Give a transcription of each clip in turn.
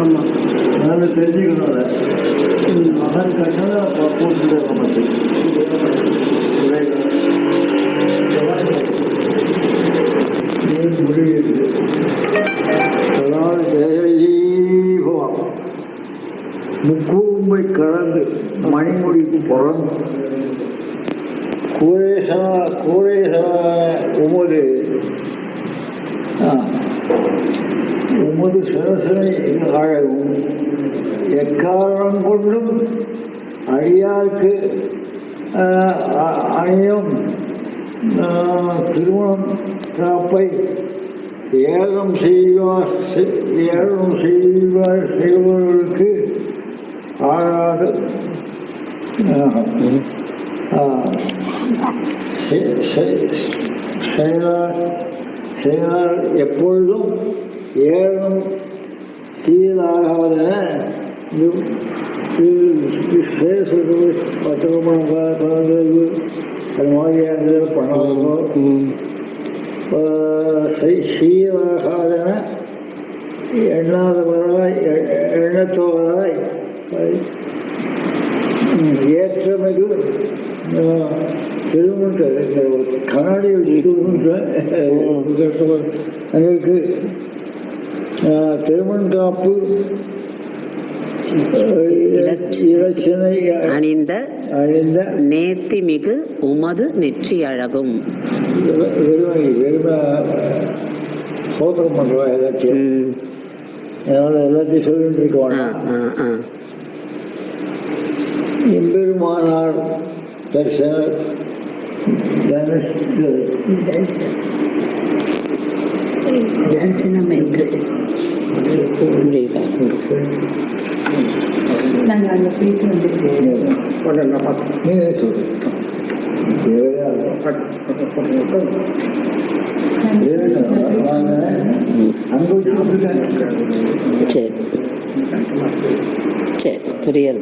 ஆமாம், அதனால தெரிஞ்சுக்கணும். அதை மகன் கண்ணா போட்டு நமக்கு முடியுது. அதாவது ஜெயஜீபம் முக்கூம்பை கடந்து மணிமுடி புறந்து கூரேசா உமது உமது சிரசனை அழகும் எக்காரணம் கொண்டும் அடியாருக்கு அணியும் திருமணம் காப்பை ஏகம் செய்வர்களுக்கு ஆளாக செயலால் எப்பொழுதும் ஏகம் சீராகாதன திருமணம் அது மாதிரியான பண்ணணும். சீராகாதன எண்ணாதவராய் எண்ணத்தோராய் ஏற்றமிகு திருமண கண்ணாடி எங்களுக்கு திருமண் காப்பு அணிந்த நேர்த்தி மிகு உமது நெற்றி அழகும். சோதனம் பண்றா எல்லாத்தையும் எல்லாத்தையும் சொல்லிட்டு இருக்கோம். எம்பெருமானார் தரிசனம் என்று நாங்கள் அங்கே போயிட்டு வந்துருக்கோம். நீங்களே சொல்றேன். சரி சரி புரியுது.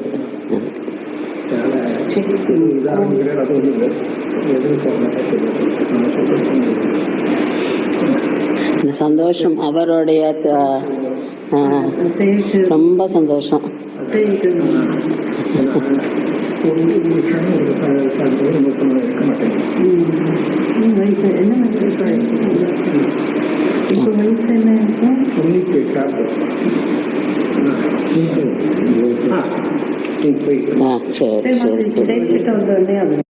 சந்தோஷம், அவருடைய ரொம்ப சந்தோஷம். சரி சரி சரி.